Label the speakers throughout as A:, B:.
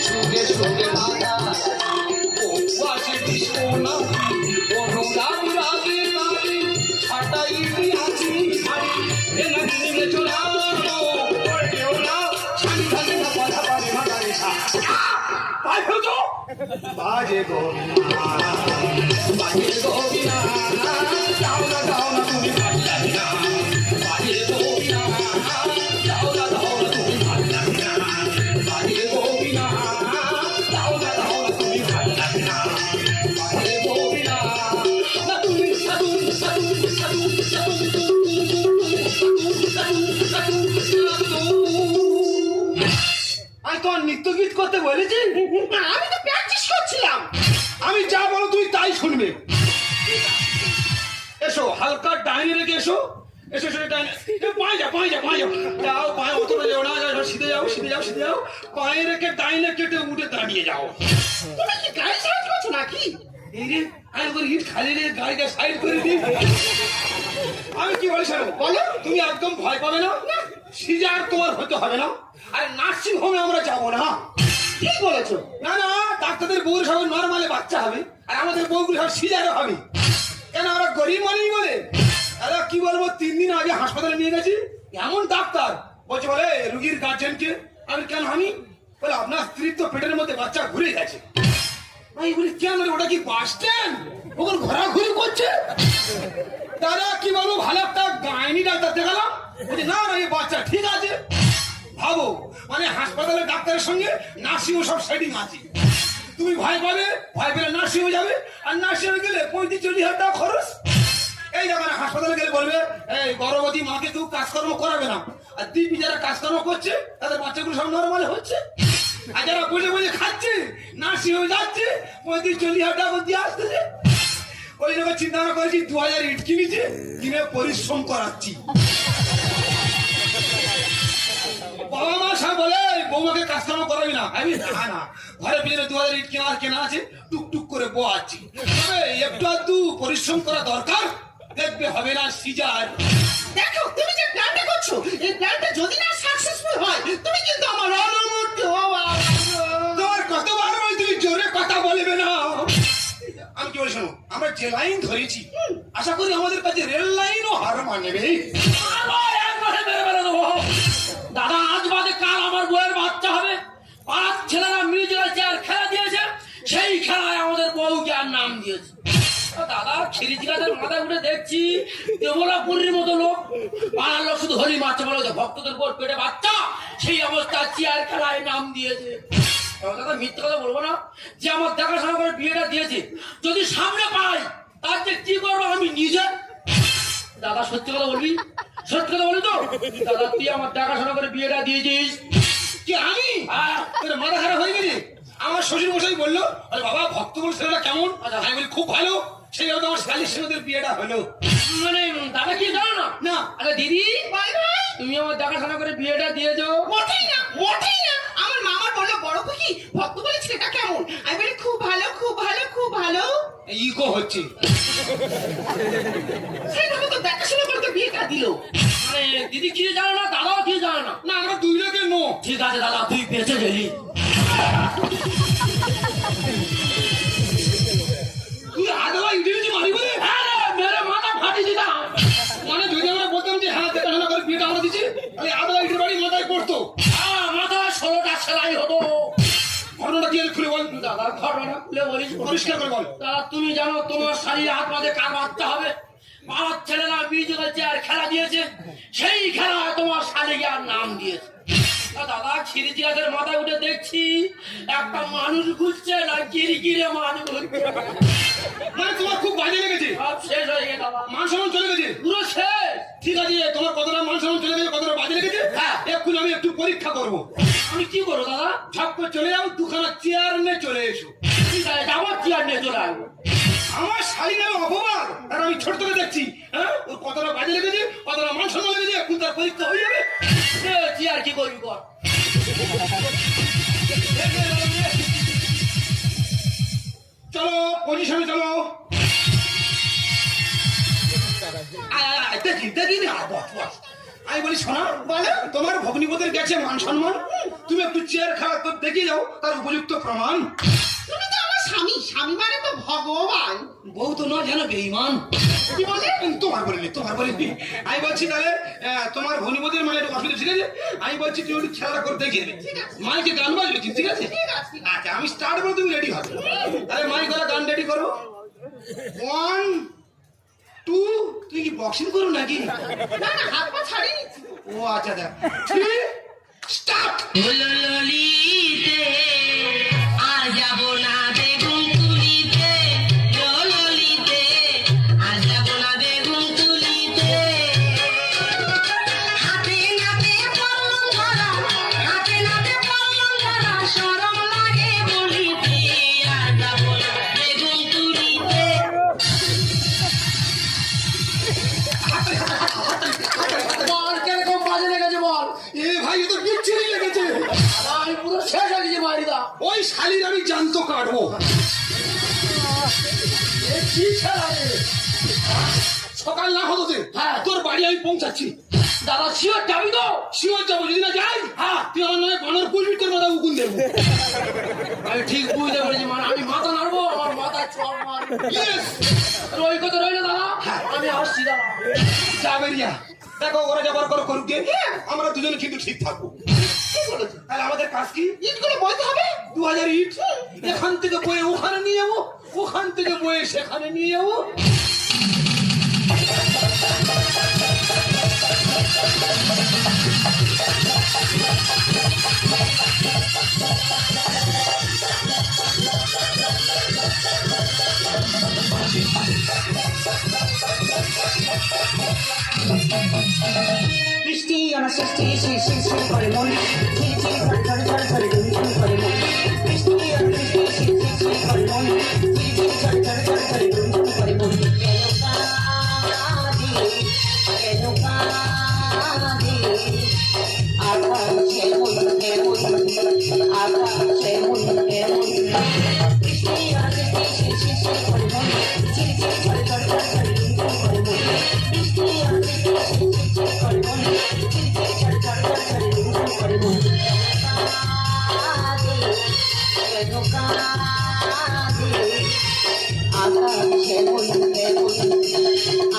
A: সুখে সুখে রাধা উপবাসে বিষ্ণু অনুরাগ রাগে তারে ছাটাই দিয়াছি ছাড়ি এনা দিনে চলানো কেউ না ছাড়ি থাকে না কথা পারে মাতারে পাই ফেলছো বাজে গোবিনা বাজে গোবিনা যাও না তুমি ভালো লাগে না বাজে গোবিনা যাও না তুমি ভালো লাগে না বাজে গোবিনা যাও না তুমি ভালো লাগে না বাজে গোবিনা না তুমি সাধু সাধু সাধু সাধু আমি তোমার নৃত্য গীত করতে বলেছি
B: আমি তো প্র্যাকটিস করছিলাম।
A: আমি যা বলো তুই তাই শুনবে এসো হালকা ডাইনে রেখে এসো এসো এসো ডাইনে পায়ে যা যাও পায়ে অতটা যাও না যাও সিধে যাও পায়ে রেখে ডাইনে কেটে উঠে দাঁড়িয়ে যাও
B: তুমি কি গাড়ি সাইড করছো নাকি?
A: এই রে আমি তোর ইট খালি রে গাড়িটা সাইড করে দিই আমি কি বলি শোনো বলো তুমি একদম ভয় পাবে না সিজার তোমার হতে হবে না আর নার্সিং হোমে আমরা যাবো না
B: কি বলেছো?
A: না ডাক্তারদের বউর সব নর্মালে বাচ্চা হবে আর আমাদের বউগুলো সব সিজারে হবে কেন আমরা গরিব মানুষ বলে দাদা কি বলবো 3 দিন আগে হাসপাতালে নিয়ে গেছি এমন ডাক্তার বলছে বলে রুগীর গার্জেনকে আমি কেন আমি বলে আপনার স্ত্রীর তো পেটের মধ্যে বাচ্চা ঘুরে গেছে আমি বলি কেন ওটা কি বাস স্ট্যান্ড ওখানে ঘোরাঘুরি করছে দাদা কি বলবো ভালো একটা গাইনি ডাক্তার দেখালাম বলছে না এই বাচ্চা ঠিক আছে ভাবো মানে হাসপাতালের ডাক্তারের সঙ্গে নার্সিংও সব সেটিং আছে তুমি ভয় পাবে ভয় পেলে নার্সিংহোমে যাবে আর নার্সিংহোমে গেলে 35-40 টাকা খরচ এই দেখো না হাসপাতালে গেলে বলবে এই গর্ভবতী মাকে কেউ কাজকর্ম করাবে না আর দিব্যি যারা কাজকর্ম করছে তাদের বাচ্চাগুলো সব নর্মাল হচ্ছে আর যারা বসে খাচ্ছে নার্সিংহোমে যাচ্ছে 35-40 টাকা দিয়ে আসতেছে ওই জন্য চিন্তা ভাবনা করেছি 2000 ইট কিনেছে কিনে পরিশ্রম করাচ্ছি বাবা মা সব বলে বৌমাকে কাজকর্ম করাবি না আমি না ঘরে পিছনে 2000 ইট কেনা আছে টুকটুক করে বোয়াচ্ছি তবে একটু আধটু পরিশ্রম করা দরকার দেখবে হবে না সিজার
B: দেখো তুমি যে প্ল্যানটা করছো এই প্ল্যানটা যদি না সাকসেসফুল হয় তুমি কিন্তু আমার অনুমতি হওয়া
A: তোমার কতবার বলি তুমি জোরে কথা বলবে না আমি কি বলি শোনো আমরা যে লাইন ধরেছি আশা করি আমাদের কাছে রেল লাইনও হার মানবে
C: দাদা আজ বাদে কাল আমার বউয়ের বাচ্চা হবে পাঁচ ছেলেরা মিউজিক্যাল চেয়ার খেলা দিয়েছে সেই খেলায় আমাদের বউকে আর নাম দিয়েছে দাদা খিরিজিগাদের মাথায় উঠে দেখছি দেবলাপুরীর মতো লোক পাড়ার লোক শুধু হোলি মারছে বলে ভক্তদের বোর পেটে বাচ্চা সেই অবস্থা চেয়ার খেলায় নাম দিয়েছে দাদা মিথ্যে কথা বলবো না যে আমার দেখাশোনা করে বিয়েটা দিয়েছে যদি সামনে পাই তার যে কি করবো আমি নিজে দাদা সত্যি কথা বলবি সত্যি কথা বলি তো দাদা তুই আমার দেখাশোনা করে বিয়েটা দিয়েছিস
A: কি আমি তোর মাথা খারাপ হয়ে গেছে আমার শ্বশুর মশাই বললো আরে বাবা ভক্ত বল ছেলেটা কেমন আমি বলি খুব ভালো সেই জন্য আমার শালির সঙ্গে বিয়েটা হলো
C: মানে দাদা কি জানো না
A: না
C: আরে দিদি তুমি আমার দেখাশোনা করে বিয়েটা দিয়েছো
B: মোটেই না আমার মামার বললো বড় খুকি ভক্ত বলে ছেলেটা কেমন আমি বলি খুব ভালো
A: ইকো হচ্ছে
B: সেইভাবে তো দেখাশোনা করতে বিয়েটা দিলো
C: মানে দিদি কি জানো না দাদাও কি জানো না
A: না আমরা দুই লোকে নো
C: ঠিক আছে দাদা তুই বেঁচে গেলি
A: তুই আদলা ইংরেজি মারি বলে
C: হ্যাঁ রে মেরে মাথা ফাটি দিলাম
A: মানে যদি আমরা বলতাম যে হ্যাঁ দেখাশোনা করে বিয়েটা আমরা দিচ্ছি তাহলে আদলা ইটের বাড়ি মাথায় পড়তো
C: মাথায় 16টা সেলাই হতো
A: ঘটনাটা কি খুলে বল
C: দাদা ঘটনা খুলে বলিস
A: পরিষ্কার করে বল
C: দাদা তুমি জানো তোমার শাড়ির হাত মাঝে কার বাচ্চা হবে আমার ছেলেরা মিউজিক্যাল চেয়ার খেলা দিয়েছে সেই খেলায় তোমার শালিকে আর নাম দিয়েছে দাদা খিরিজিয়াদের মাথায় উঠে দেখছি একটা মানুষ ঘুরছে না কিরকিরে মানুষ
A: মানে তোমার খুব বাজে লেগেছে
C: সব শেষ হয়ে গেছে দাদা
A: মান সম্মান চলে গেছে
C: পুরো শেষ
A: ঠিক আছে তোমার কতটা মান সম্মান চলে গেছে কতটা বাজে লেগেছে
C: হ্যাঁ
A: এক্ষুনি আমি একটু পরীক্ষা করবো
C: আমি কি করবো দাদা
A: ঝপ করে চলে যাও দুখানা চেয়ার নিয়ে চলে এসো
C: ঠিক আছে যাবো চেয়ার নিয়ে চলে আসবো
A: আমার শাড়ি নামে অপমান আর আমি ছোট থেকে দেখছি হ্যাঁ ওর কতটা বাজে লেগেছে কতটা মান সম্মান লেগেছে এখন তার পরীক্ষা হয়ে যাবে
C: চেয়ার কি করবি কর
A: চলো পজিশনে চলো দেখি বস আমি বলি শোনা,
B: বলো।
A: তোমার ভগ্নিপতির গেছে মান সম্মান, তুমি একটু চেয়ার খেলা তো দেখিয়ে যাও তার উপযুক্ত প্রমাণ।
B: তুমি তো আমার স্বামী, স্বামী মানে তো ভগবান।
C: বউ তো নয় যেন বেঈমান।
B: কি বলে?
A: তোমার বলিনি। আমি বলছি তাহলে তোমার ভগ্নিপতির মানে একটু অসুবিধা, ঠিক আছে? আমি বলছি তুমি একটু খেলাটা করে দেখিয়ে দেবে।
B: ঠিক আছে।
A: মাইকে গান বাজবে, ঠিক আছে?
B: ঠিক আছে।
A: আচ্ছা আমি স্টার্ট করবো, তুমি রেডি হবে। তাহলে মাইক গলা গান রেডি করো। 1 2, তুই কি বক্সিং করো নাকি?
B: না না, হাত পা ছাড়িয়ে নিচ্ছি।
A: ও আচ্ছা দেখ, 3 স্টার্ট।
D: ললিতে আর যাব না বেগুন তুলিতে, ললিতে আর যাব না বেগুন তুলিতে। হাতে নাতে পল্লব ধরা, হাতে নাতে পল্লব ধরা, শরম লাগে বলিতে আর যাব না বেগুন তুলিতে।
C: বল কিরকম বাজে লেগেছে বল।
A: এ ভাই এ তো বিচ্ছিরি লেগেছে।
C: দাদা আমি পুরো শেষ হয়ে গেছি বাড়িটা।
A: ওই শালির আমি জ্যান্ত কাটবো।
C: এ কি খেলা রে?
A: সকাল না হতো যে,
C: হ্যাঁ।
A: তোর বাড়ি আমি পৌঁছাচ্ছি।
C: দাদা শিওর যাবি তো?
A: শিওর যাবো, যদি না যাই
C: হ্যাঁ।
A: তুই আমার নয় বানর পুলবি, তোর মাথা উকুন দেবো।
C: আমি ঠিক বুঝতে পেরেছি, মানে আমি মাথা নাড়বো, আমার মাথা চড় মারবে।
A: Yes!
C: ওই কথা রইলো দাদা, আমি আসছি দাদা।
A: যাবে রিয়া, দেখো ওরা যাবার করে করুক গে, আমরা দুজনে কিন্তু ঠিক থাকবো।
B: কি বলেছো?
A: তাহলে আমাদের কাজ কি?
B: ইটগুলো বইতে হবে।
A: 2000 ইট এখান থেকে বয়ে ওখানে নিয়ে যাবো, ওখান থেকে বয়ে সেখানে নিয়ে যাবো।
D: বৃষ্টি আমার সৃষ্টি শির শির শির করে মন, ঝিরি ঝিরি ঝড় ঝড় ঝড় ঝড় ঝুম ঝুম করে মন। বৃষ্টি আমার সৃষ্টি শির শির শির করে মন, ঝিরি ঝিরি ঝড় ঝড় ঝড় ঝড় ঝুম ঝুম করে মন। কেন কাঁদে আকাশে মন কেমন, আকাশে মন কেমন। বৃষ্টি আমার সৃষ্টি শির শির শির করে মন, ঝিরি ঝিরি ঝড় ঝড় ঝড় ঝড় ঝুম ঝুম করে মন। বৃষ্টি আমার সৃষ্টি শির শির শির করে মন, ঝিরি ঝিরি ঝড় ঝড় ঝড় ঝড় ঝুম ঝুম করে মন। কেন কাঁদে আকাশে মন কেমন,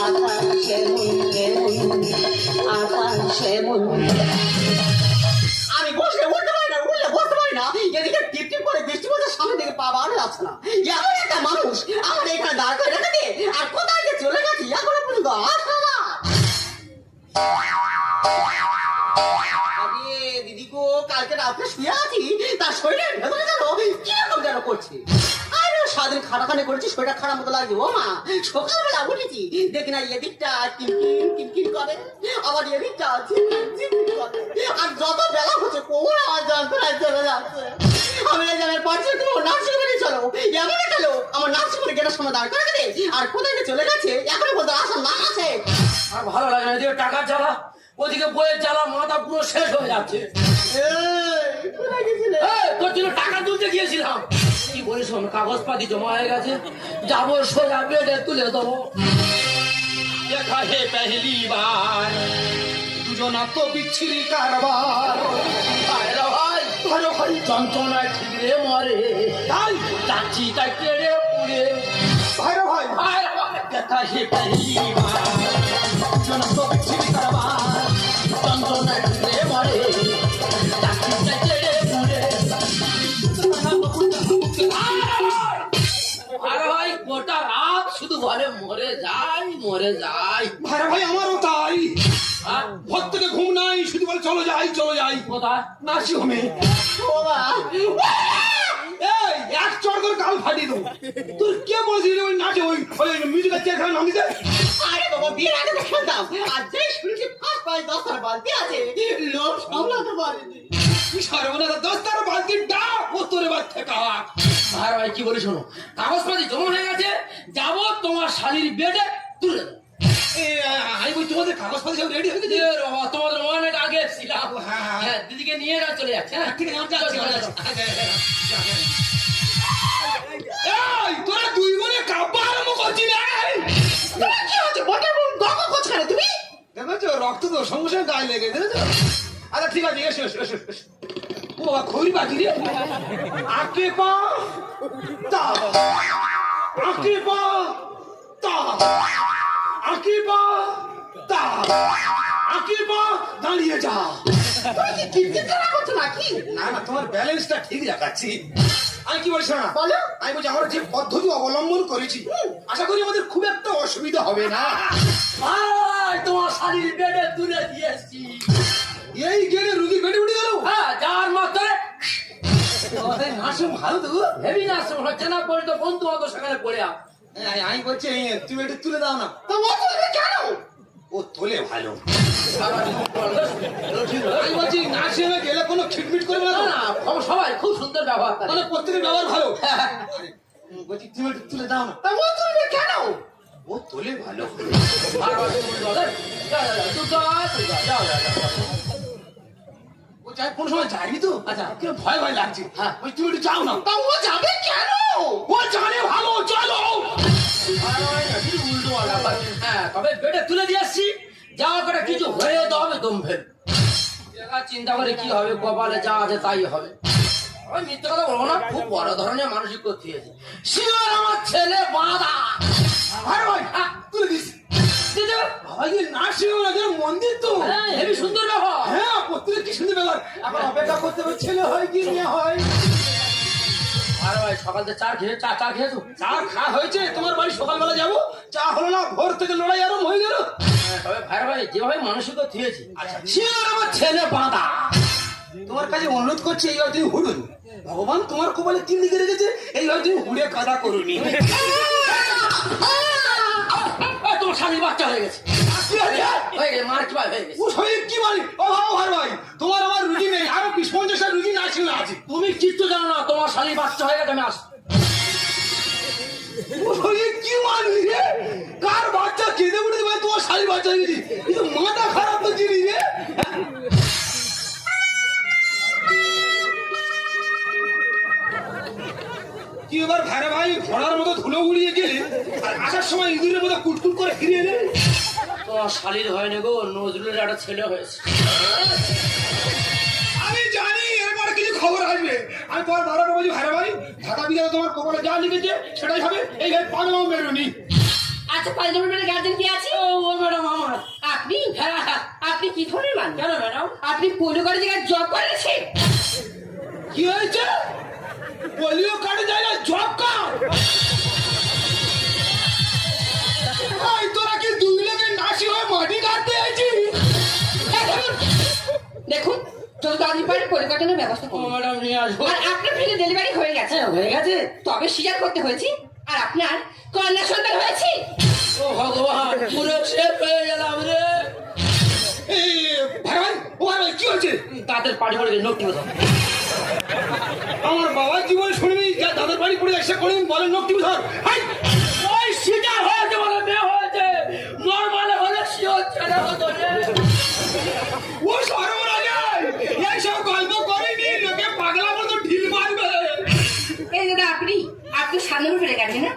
D: আকাশে মন কেমন, আকাশে মন। আমি বসে উঠতে পারি না, উঠলে বসতে পারি না। এদিকে টিপ টিপ করে বৃষ্টি পড়ছে, সামনে দিকে পা বাড়ানো যাচ্ছে না। এমন একটা মানুষ আমার এখানে দাঁড় করে রেখে দিয়ে আর কোথায় যে চলে গেছি এখনো পর্যন্ত আসলো না। আরে দিদি গো, কালকে রাত্রে শুয়ে আছি, তার শরীরের ভেতরে যেন কিরকম যেন করছে। আরে সারাদিন খাটাখানি করেছি, শরীরটা খারাপ মতো লাগছে। ও মা, সকালবেলা উঠেছি দেখি না এদিকটা কিনকিন কিনকিন করে, আবার এদিকটা ঝিমকিন ঝিমকিন করে। আর যত বেলা হচ্ছে কোমর আমার যন্ত্রণায় চলে যাচ্ছে। আমি এই জায়গায় পাচ্ছি, তুমি নার্সিং হোমে চলো। এমন একটা লোক আমার নার্সিং হোমে গেটার সময় দাঁড় করে দে, আর কোথায় যে চলে গেছে এখনো পর্যন্ত আসার নাম আছে।
C: আর ভালো লাগে না, এদিকে টাকার জ্বালা, ওদিকে বইয়ের জ্বালা, মাথা পুরো শেষ হয়ে যাচ্ছে।
D: এই, কোথায় গেছিলে?
C: তোর জন্য টাকা তুলতে গিয়েছিলাম, কি বলিস, কাগজপাতি জমা হয়ে গেছে, যাবো সোজা বেডে তুলে দেবো।
A: দেখা হে পেহলি বার, দুজনা তো বিচ্ছিরি কারবার।
C: আরে ভাই,
A: আরে ভাই,
C: যন্ত্রণায় ঠিকরে মরে,
A: তাই
C: যাচ্ছি তাই কেড়ে পুড়ে।
A: ভাইরা ভাই,
C: আরে ভাই, দেখা হে পেহলি বার,
A: দুজনা তো বিচ্ছিরি কারবার।
C: যন্ত্রণায় ঠিকরে মরে, যাচ্ছি তাই কেড়ে পুড়ে। আরে ভাই, গোটা রাত শুধু বলে মরে যাই মরে যাই।
A: ভাইরা ভাই, আমারও তাই।
C: আর
A: ভোর থেকে ঘুম নাই, শুধু বলে চলো যাই চলো যাই।
C: কোথায়?
A: নার্সিং হোমে।
D: ও মা,
A: এই এক চড় করে গাল ফাটিয়ে দেবো। তোর কে বলেছিল ওই নাচে ওই ওই মিউজিকের চেয়ার খানে নাম দিতে?
D: আরে বাবা, বিয়ের আগে তো খেলতাম, আর যে শুনছি ফার্স্ট প্রাইজ 10টার বালতি আছে, লোক সামলাতে পারেনি।
A: সর্বনাশ, দোস্তার বালতি ডাক ও তোর বাচ্চা কাক।
C: আর ভাই কি বলি শোনো, কাগজপাতি জমা হয়ে গেছে, যাবো তোমার শালির বেডে তুলে দেবো।
A: আমি বলি তোমাদের কাগজপাতি সব রেডি হয়ে গেছে?
C: এ বাবা, তোমাদের অনেক আগে ছিলাম।
A: হ্যাঁ, হ্যাঁ।
C: হ্যাঁ, দিদিকে নিয়ে না চলে যাচ্ছে। হ্যাঁ,
A: ঠিক আছে, আমি যাচ্ছি,
C: চলো,
A: আমি
C: চলো,
A: যাচ্ছি। এই তোরা দুই বোনে কাব্য আরম্ভ করছিস?
D: তোমার কি হচ্ছে? বটে বোন গল্প করছো কেন তুমি?
A: দেখো রক্ত তো তো সঙ্গে সঙ্গে গায়ে লেগে দেখেছো? আচ্ছা ঠিক আছে, এসো এসো এসো এসো। ও বাবা, খড়ি বাকি রে। আকে পা তা, আকে পা তা, আকে পা তা, আকে পা দাঁড়িয়ে যা।
D: তুমি কি কীর্তিকলা করছো নাকি?
A: না না, তোমার ব্যালেন্সটা ঠিক রাখাচ্ছি। আমি কি বলছি না,
D: বলো।
A: আমি বলছি আমরা যে পদ্ধতি অবলম্বন করেছি, আশা করি আমাদের খুব একটা অসুবিধা হবে না।
C: ভাই, তোমার শাড়ির বেডে তুলে দিয়েছি।
A: এই গেলে রুগী বেডে উঠে গেল।
C: হ্যাঁ, যার মাত্রে
A: তোমাদের নার্সিং ভালো তো।
C: হেভি নার্স হচ্ছে না, পরে তো বন্ধু অত সেখানে পড়ে আ
A: আমি বলছি তুমি একটু তুলে দাও না।
D: তা ও তুলবে কেন?
A: ও তোলে ভালো। আমি বলছি নার্সিং এ গেলে কোনো খিটমিট করবে না তো?
C: না, সবাই খুব সুন্দর ব্যবহার করে।
A: মানে প্রত্যেকের ব্যবহার ভালো। আরে, বলছি তুমি একটু তুলে দাও না।
D: তা ও তুলবে কেন?
A: ও তোলে ভালো। ও চাই কোন সময় যায়নি তো।
C: আচ্ছা।
A: কিন্তু ভয় ভয় লাগছে।
C: হ্যাঁ।
A: ওই তুমি একটু যাও না।
D: তা ও যাবে কেন?
A: ও জানে ভালো, চলো।
C: হ্যাঁ, তবে বেডে তুলে দিয়ে আসছি, যা করে কিছু হয়ে যেতে হবে দম ফেল। এবার চিন্তা করে কি হবে, কপালে যা আছে তাই হবে। আমি মিথ্যে কথা বলবো না, খুব বড় ধরনের মানসিক করতে হয়েছে। শিওর আমার ছেলে বাঁধা।
A: ভাই ভাই, তুলে দিস। ভাই এই নার্সিং হোম আছে মন্দির তো।
C: হ্যাঁ, হেবি সুন্দর ব্যবহার।
A: হ্যাঁ, প্রত্যেকের কি সুন্দর ব্যাপার। এখন অপেক্ষা করতে হবে ছেলে হয় কি মেয়ে হয়।
C: আরে ভাই, সকাল থেকে চা খেয়েছো?
A: চা খাওয়া হয়েছে, তোমার বাড়ি সকালবেলা যাবো, চা হলো না, ভোর থেকে লড়াই আরম্ভ হয়ে গেল।
C: হ্যাঁ, তবে ভাই ভাই যেভাবে মানসিক করতে হয়েছে, শিওর আমার ছেলে বাঁধা।
A: তোমার কাছে অনুরোধ করছি, এইভাবে তুমি হুড়ুন। ভগবান তোমার কপালে তিন দিকে রেখেছে, এইভাবে তুমি হুড়ে কাদা করুনি।
C: তোমার স্বামীর বাচ্চা হয়ে গেছে। হয়ে গেছে, মার কি ভাই হয়ে গেছে।
A: ও শরীর কি বলি, ও ভাই ভাই, তোমার আমার রুগী নেই, আরো 20-50টা রুগী নার্সিং আছে।
C: তুমি কিচ্ছু জানো না, তোমার শালীর বাচ্চা হয়ে গেছে, আমি আসছি।
A: ও শরীর কি মানি রে, কার বাচ্চা কেঁদে উঠে ভাই তোমার শালীর বাচ্চা হয়ে গেছে। কিন্তু মাথা খারাপ তো জিনিস রে। কি এবার ভাইরা ভাই ঘোড়ার মতো ধুলো উড়িয়ে গেলে, আর আসার সময় ইঁদুরের মতো কুটকুট করে ফিরে এলে।
C: তোমার শালীর হয়নি গো, নজরুলের একটা ছেলে হয়েছে।
A: আমি জানি এরপরে কিছু খবর আসবে। আমি তোমার বারোটা বলছি ভাইরা ভাই, ঢাকা বিদ্যালয়ে তোমার কপালে যা লিখেছে সেটাই হবে। এই ভাই পাগলাম বেরোনি।
B: আচ্ছা, 5 নম্বরের গার্জেন কি আছে?
C: ও ম্যাডাম আমার।
B: আপনি? হ্যাঁ, আপনি কি ধরনের মানুষ?
C: কেন ম্যাডাম?
B: আপনি পোলিও কার্ডের জায়গায় জব করেছেন?
A: কি হয়েছে? পোলিও কার্ডে জায়গায় জব কার্ড। ভাই তোরা কি দুই লোকের নাসি হয়ে মাটি কাটতে আছিস?
B: দেখুন, যত তাড়াতাড়ি পারেন পরিকাঠামোর ব্যবস্থা
C: ও
B: করুন।
C: ম্যাডাম নিয়ে আসবো।
B: আর আপনার ফ্রিজে ডেলিভারি হয়ে গেছে।
C: হ্যাঁ, হয়ে গেছে।
B: তবে স্বীকার করতে হয়েছে, আর আপনার কন্যা সন্তান হয়েছে।
C: ও ভগবান, পুরো শেষ হয়ে গেলাম রে।
A: এই ভাই ভাই, ও ভাই ভাই, কি হয়েছে?
C: তাদের পাড়ি পড়ে গেছে, নোট কথা।
A: আমার বাবার জীবনে শুনবি যা দাদার বাড়ি পড়ে এসে কোনদিন বলে নকটি ধর। হাই,
C: ওই সিজার হয়েছে বলে মেয়ে হয়েছে, নর্মালে হলে শিওর ছেলে হতো রে।
A: ও সর্বরাজে এইসব গল্প করেনি, লোকে পাগলা মতো ঢিল মারবে।
B: এই দাদা, আপনি 7 নম্বর ফেলে গেছেন না?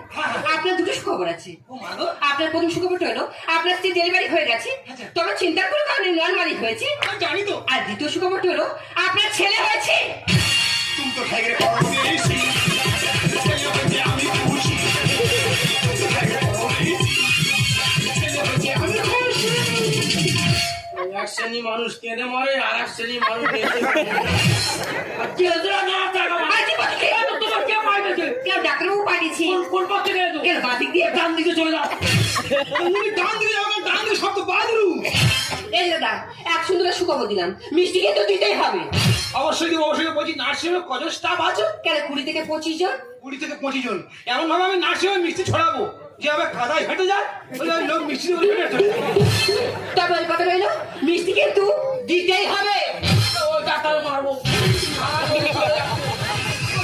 B: আপনার দুটো সুখবর আছে। আপনার প্রথম সুখবরটা হলো আপনার স্ত্রী ডেলিভারি হয়ে গেছে, তবে চিন্তার কোনো কারণে নর্মালি হয়েছে।
A: আমি জানি তো।
B: আর দ্বিতীয় সুখবরটা হলো আপনার ছেলে হয়েছে।
A: তুমি তো খাইগে পাওয়া দিয়েছি, আমি খুশি।
C: এক শ্রেণী মানুষ কেঁদে মরে, আর এক শ্রেণী মানুষ কেঁদে না টাকা তোমার কে মারবে?
B: কেউ ডাক্তারবাবু পাঠিয়েছি।
C: কোন পক্ষে গেছো?
B: কেন বাদিক দিয়ে?
C: ডান দিকে চলে যাও।
A: তুমি ডান দিকে যাও না, ডান দিকে সব তো বাদরু।
B: এই দাদা, এক সুন্দর সুখবর দিলাম, মিষ্টি কিন্তু দিতেই হবে।
A: অবশ্যই দেবো, অবশ্যই বলছি। নার্সিংহোমে কজন স্টাফ আছে?
B: কেন 20 থেকে 25 জন?
A: 20 থেকে 25 জন। এমন ভাবে আমি নার্সিংহোমে মিষ্টি ছড়াবো যেভাবে কাদায় হেঁটে যায়, ওই লোক মিষ্টি হেঁটে চলে যায়।
B: তবে ওই কথা রইলো, মিষ্টি কিন্তু দিতেই হবে।
C: ও ডাক্তার মারবো,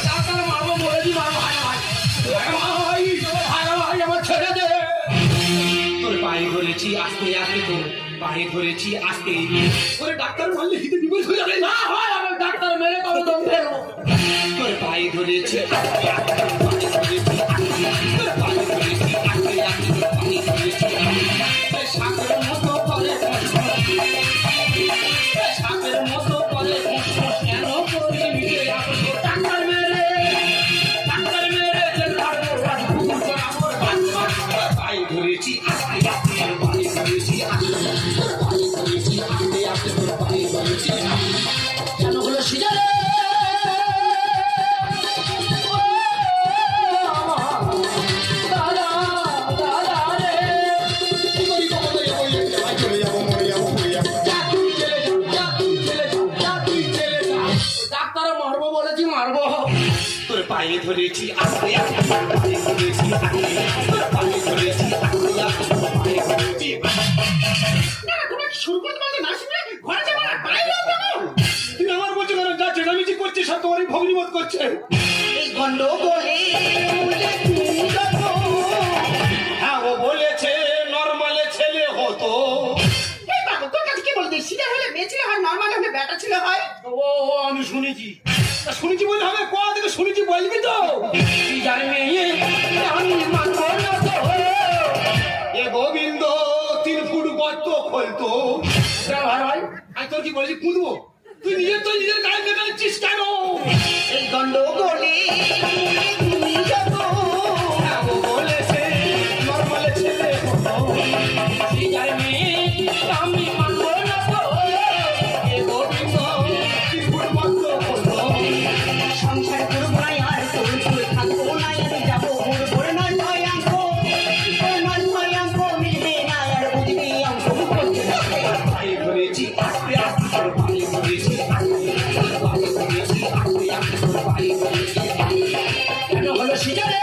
C: ডাক্তার মারবো, বলে দি মারবো। ভাই আমার ছেড়ে দে।
A: তোর পায়ে ধরেছি আস্তে আস্তে, তোর পায়ে ধরেছি আস্তে। ওরে ডাক্তার মারলে হিতে বিপদ হয়ে যাবে।
C: না হয় আমার ডাক্তার মেরে কবে দম ফেলবো।
A: তোর পায়ে ধরেছি আস্তে আস্তে, পায়ে ধরেছি আস্তে, তোর পায়ে ধরেছি আস্তে আস্তে, তোর পায়ে ধরেছি আস্তে। সাগরের মতো করে
C: মারবো।
A: তোর পায়ে ধরেছি আস্তে আস্তে, পায়ে ধরেছি আস্তে আস্তে, তোর পায়ে ধরেছি আস্তে আস্তে, পায়ে ধরেছি।
D: শুরু করতে পারলে না শুনে ঘরে যাবো না, বাইরে যাবো।
A: তুই আমার বলছো কেন? যা চেঁচামেচি করছিস সব তোমারই ভগ্নিবোধ করছে।
D: এই গন্ডগোলে
A: হ্যাঁ, ও বলেছে নরমালে ছেলে হতো।
D: এই বাবু, তোর কাছে কি বলতে? সিধা হলে মেয়ে ছিল হয়, নর্মাল হলে বেটা ছিল হয়।
C: ও আমি শুনেছি।
A: তা শুনেছি বললে হবে? কোথা থেকে শুনেছি বলবি তো?
C: কি জানি মেয়ে আমি মানবো না তো।
A: এ গোবিন্দ 3 ফুট গর্ত খোলতো।
C: ভাই ভাই
A: আমি তোর কি বলেছি কুঁদবো? তুই নিজের গায়ে মেটাচ্ছিস কেন?
D: এই গন্ডগোলে তুমি যত
A: হ্যাঁ, ও বলেছে নরমালে ছেলে হতো।
C: কি জানি মেয়ে আমি মানবো না তো।
A: এ গোবিন্দ 3 ফুট গর্ত খোলতো।
D: সংসার করবো না আর তোর চুল থাকবো না, আমি যাবো ভোর ভোর নয় নয় অঙ্ক, নয় নয় অঙ্ক মিলবে না আর বুঝবি অঙ্ক করতে হবে।
A: পায়ে ধরেছি আস্তে আস্তে, তোর পায়ে ধরেছি আস্তে আস্তে, তোর পায়ে ধরেছি আস্তে আস্তে, তোর পায়ে ধরেছি।
C: কেন হলো সিজারে?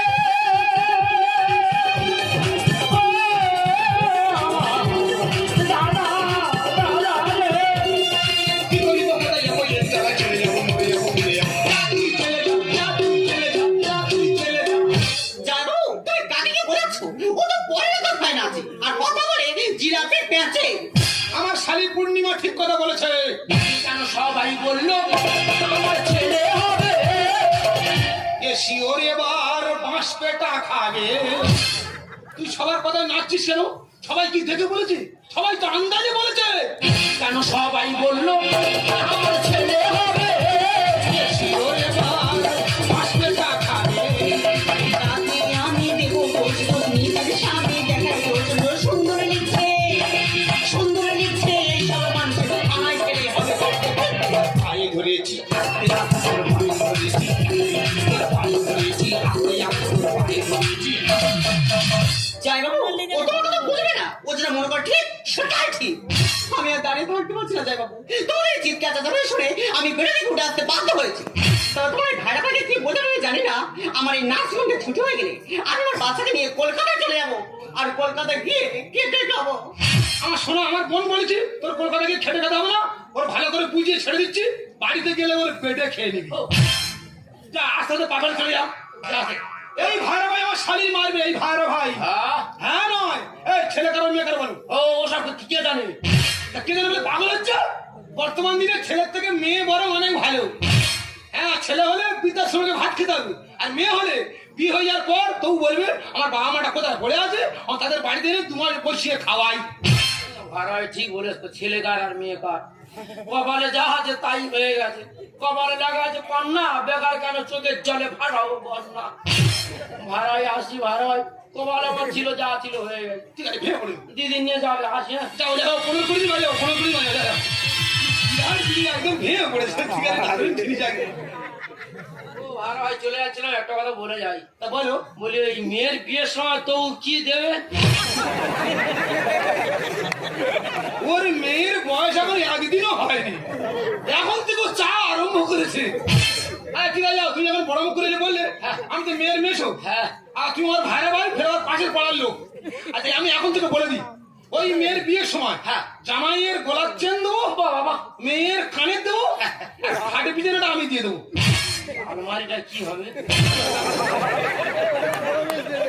A: কি করি তো কোথায় যাবো? এর জায়গায় চলে যাবো, মরে যাবো, মরে যাবো। তুই চলে যা, তুই চলে যা, তুই চলে যা।
D: জানো তুমি কাকে কি বোঝাচ্ছ? ও তো পরে কথা হয় না আর কথা বলে জিরাফে পেঁচে।
A: আমার শালী পূর্ণিমা ঠিক কথা বলেছে।
C: কেন সবাই বললো আমার ছেলে হবে?
A: এ শিওর এবার বাঁশ পেটা খাবে। তুই সবার কথায় নাচছিস কেন? সবাই কি দেখে বলেছে? সবাই তো আন্দাজে বলেছে।
C: কেন সবাই বললো আমার ছেলে হবে?
A: এ শিওর এবার বাঁশ পেটা খাবে।
D: রাতে আমি দেবো পোস্ট নিজের স্বামী দেখাই প্রচন্ড সুন্দর লিখছে, সুন্দর লিখছে সব মানুষের আয় ফেলে হবে।
A: পায়ে ধরেছি আস্তে আস্তে, তোর পায়ে ধরেছি আস্তে আস্তে, তোর পায়ে ধরেছি আস্তে আস্তে, তোর পায়ে ধরেছি।
D: যাই বাবু, ও তোমার কথা বুঝবে না, ও যেটা মনে করে ঠিক সেটাই ঠিক। আমি আর দাঁড়িয়ে থাকতে পারছি না যাই বাবু, তোমার এই চিৎকার চেঁচামেচি শুনে আমি বেরোতে উঠে আসতে বাধ্য হয়েছি। তবে তোমার এই ভাইরা ভাইকে কি বোঝাবে আমি জানি না, আমার এই নাচ সঙ্গে ছুটি হয়ে গেলে আমি আমার বাচ্চাকে নিয়ে কলকাতায় চলে যাবো আর কলকাতায় গিয়ে কেটে খাবো।
A: আমার শোনো, আমার বোন বলেছে তোর কলকাতা গিয়ে খেটে খেতে হবে না, ওর ভালো করে বুঝিয়ে ছেড়ে দিচ্ছি। বাড়িতে গেলে ওর পেটে খেয়ে নিবি। যা আস্তে আস্তে পাগল চলে যা। যা আস্তে। এই ভাইরা ভাই আমার শালি মারবে, এই ভাইরা ভাই।
C: হ্যাঁ?
A: হ্যাঁ নয়, এই ছেলে কারো মেয়ে কারো বলো।
C: ও ওসব কি কে জানে?
A: তা কে জানে বলে পাগল হচ্ছে? বর্তমান দিনে ছেলের থেকে মেয়ে বরং অনেক ভালো। হ্যাঁ, ছেলে হলে পিতার সঙ্গে ভাত খেতে হবে, আর মেয়ে হলে বিয়ে হয়ে যাওয়ার পর তবু বলবে আমার বাবা মাটা কোথায় পড়ে আছে, আমার তাদের বাড়িতে এনে 2 মাস বসিয়ে খাওয়াই।
C: ভাড়ায় ঠিক বলেছ তো, ছেলে কার আর মেয়ে কার। কপালে যা আছে তাই হয়ে গেছে। কপালে লাগা আছে কন্যা, বেকার কেন চোখের জলে ফাটাবো বন্যা। ভাড়ায় আসি ভাড়ায়, কপালে আমার ছিল যা ছিল হয়ে গেছে।
A: ঠিক আছে, ভেঙে পড়ে
C: দিদি নিয়ে যাবে আসি। হ্যাঁ
A: যাও যাও, 15-20 বাজে, 15-20 বাজে, যাও। আর দিদি একদম ভেঙে পড়েছে। ঠিক আছে, দারুণ জিনিস আগে।
C: ও ভাড়ায় চলে যাচ্ছিলাম, একটা কথা বলে যাই।
A: তা বলো।
C: বলি ওই মেয়ের বিয়ের সময় তো কি দেবে?
A: ওর মেয়ের বয়স এখন একদিনও হয়নি, এখন থেকে ও চা আরম্ভ করেছে। হ্যাঁ ঠিক আছে, যাও, তুমি এখন বড় মুখ করে বললে আমি তো মেয়ের মেশো।
C: হ্যাঁ
A: আর তুমি আমার ভাইরা ভাই, ফের আমার পাশের পাড়ার লোক। আচ্ছা আমি এখন থেকে বলে দিই, ওই মেয়ের বিয়ের সময়
C: হ্যাঁ
A: জামাইয়ের গলার চেন দেবো,
C: বাবা,
A: মেয়ের কানের দেবো, খাটে পিছনেটা আমি দিয়ে দেবো।
C: আলমারিটা কি হবে?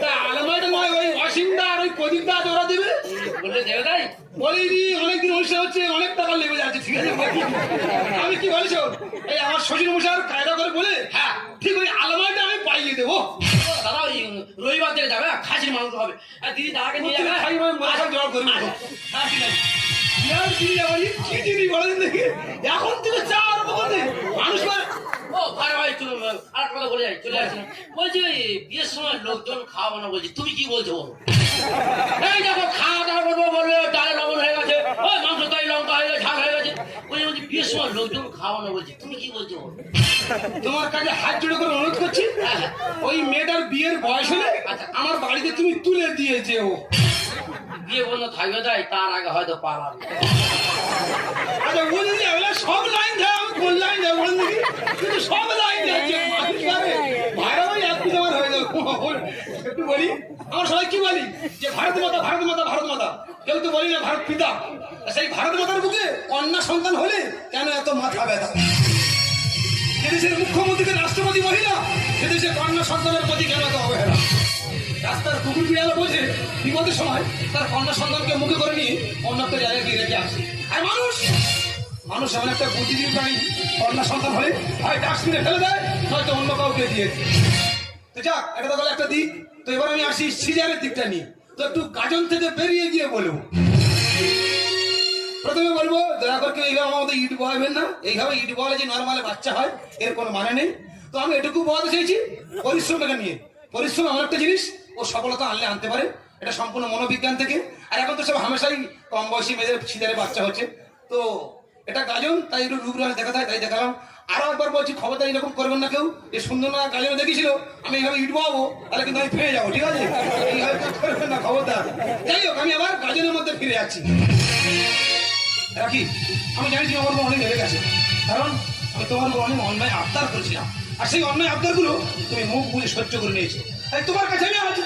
A: তা আলমারিটা নয়, ওই অসীমদা আর ওই প্রদীপদা আছে, ওরা দেবে।
C: বলে দেবে তাই?
A: বলিনি, অনেকদিন অনুষ্ঠান হচ্ছে, অনেক টাকা লেগে যাচ্ছে। ঠিক আছে, আমি কি বলেছো, এই আমার শ্বশুর মশাই কায়দা করে বলে হ্যাঁ ঠিক ওই আলমারিটা আমি পাইয়ে দেবো।
C: দাদা ওই রবিবার থেকে যাবে, খাসির মাংস হবে। আর দিদি দাদাকে নিয়ে যাবে।
A: খাই মানে মাথা জড় করে নেবো।
C: হ্যাঁ ঠিক আছে।
A: ইয়ার দিদি আমার কি দিদি বলেন দেখি, এখন থেকে চা আরম্ভ করতে মানুষ মানে
C: ও ভাই ভাই তুমি আর কথা বলে যাই, চলে আসছি। বলছি ওই বিয়ের সময় লোকজন খাওয়াবো না বলছি, তুমি কি বলছো বলো? এই দেখো খাওয়া দাওয়া করবো বলবে, ডালে লবণ হয়ে গেছে, ওই মাংস তাই লঙ্কা হয়ে গেছে, ঝাল হয়ে গেছে। বলছি বিয়ের সময় লোকজন খাওয়ানো বলছি, তুমি কি বলছো বলো?
A: তোমার কাছে হাত জোড়ে করে অনুরোধ করছি, ওই মেয়েটার বিয়ের বয়স হলে আমার বাড়িতে তুমি তুলে দিয়ে যেও।
C: বিয়ে বন্ধ থাকবে তাই, তার আগে হয়তো পালাবে।
A: আচ্ছা ও যদি সব লাইন দেয় আমি কোন লাইন যাবো বলেন দেখি? কিন্তু সব লাইন যাচ্ছে মানুষ পারে ভাইরা ভাই এক পিস আমার হয়ে যাবে একটু বলি আমার সবাই কি বলি যে ভারত মাতা ভারত মাতা ভারত মাতা কেউ তো বলি না ভারত পিতা সেই ভারত মাতার বুকে কন্যা সন্তান হলে কেন এত মাথা ব্যথা যে দেশের মুখ্যমন্ত্রীকে রাষ্ট্রপতি মহিলা সে দেশের কন্যা সন্তানের প্রতি কেন এত অবহেলা রাস্তার কুকুর বিড়াল বোঝে বিপদের সময় তার কন্যা সন্তানকে মুখে করে নিয়ে অন্যত্র জায়গায় গিয়ে রেখে আসে আর মানুষ এমন একটা বুদ্ধিজীবী প্রাণী কন্যা সন্তান হলে হয় ডাস্টবিনে ফেলে দেয় নয়তো অন্য কাউকে দিয়ে দেয়। তো যাক এটা তো গেল একটা দিক তো এবার আমি আসি সিরিয়ালের দিকটা নিয়ে তো একটু গাজন থেকে বেরিয়ে গিয়ে বলবো প্রথমে বলবো দয়া করে কেউ এইভাবে আমাদের ইট বয়াবেন না এইভাবে ইট বলে যে নর্মালে বাচ্চা হয় এর কোনো মানে নেই তো আমি এটুকু বলতে চাইছি পরিশ্রমটাকে নিয়ে পরিশ্রম এমন একটা জিনিস ও সফলতা আনলে আনতে পারে এটা সম্পূর্ণ মনোবিজ্ঞান থেকে আর এখন তো সব হামেশাই কম বয়সী মেয়েদের ছিদারে বাচ্চা হচ্ছে তো এটা গাজন তাই একটু রূপরাজ দেখা যায় তাই দেখালাম আরো একবার বলছি খবরদার এরকম করবেন না কেউ এই সুন্দর না গাজনে দেখেছিল আমি এইভাবে ইট বাবো তাহলে কিন্তু আমি ফিরে যাবো ঠিক আছে এইভাবে কাজ করবেন না খবরদার যাই হোক আমি আবার গাজনের মধ্যে ফিরে যাচ্ছি রাখি আমি জানি তুমি আমার উপর অনেক লেগে গেছে কারণ আমি তোমার উপর অনেক অন্যায় আবদার করেছিলাম আর সেই অন্যায় আবদার গুলো তুমি মুখ বুঝে সহ্য করে নিয়েছো তাই তোমার কাছে আমি আজ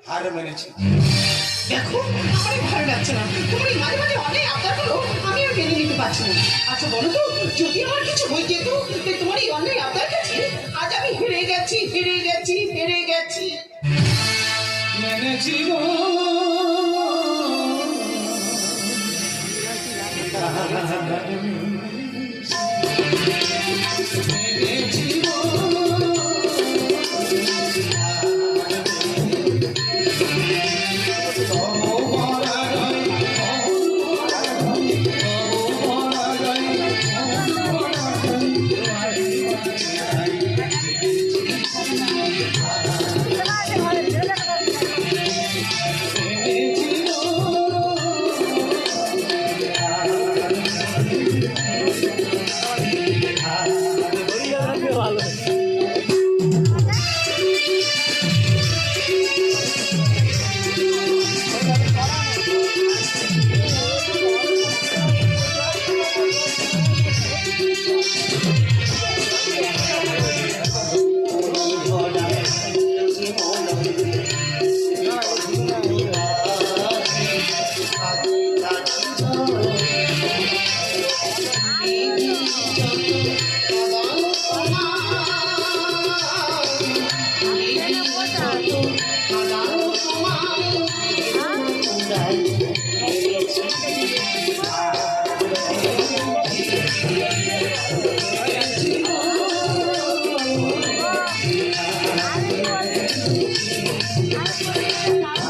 A: হার মেনেছি
E: দেখো আমার ভালো লাগছে না তোমার এই মাঝে মাঝে অনেক আবদারগুলো আমি আর মেনে নিতে পারছি না আচ্ছা বলো তো যদি আমার কিছু হয়ে যেত তাই তোমার এই অনেক আবদার কাছে আজ আমি হেরে গেছি হেরে গেছি হেরে গেছি
A: মেনেছি গো মেনেছি গো
F: I'm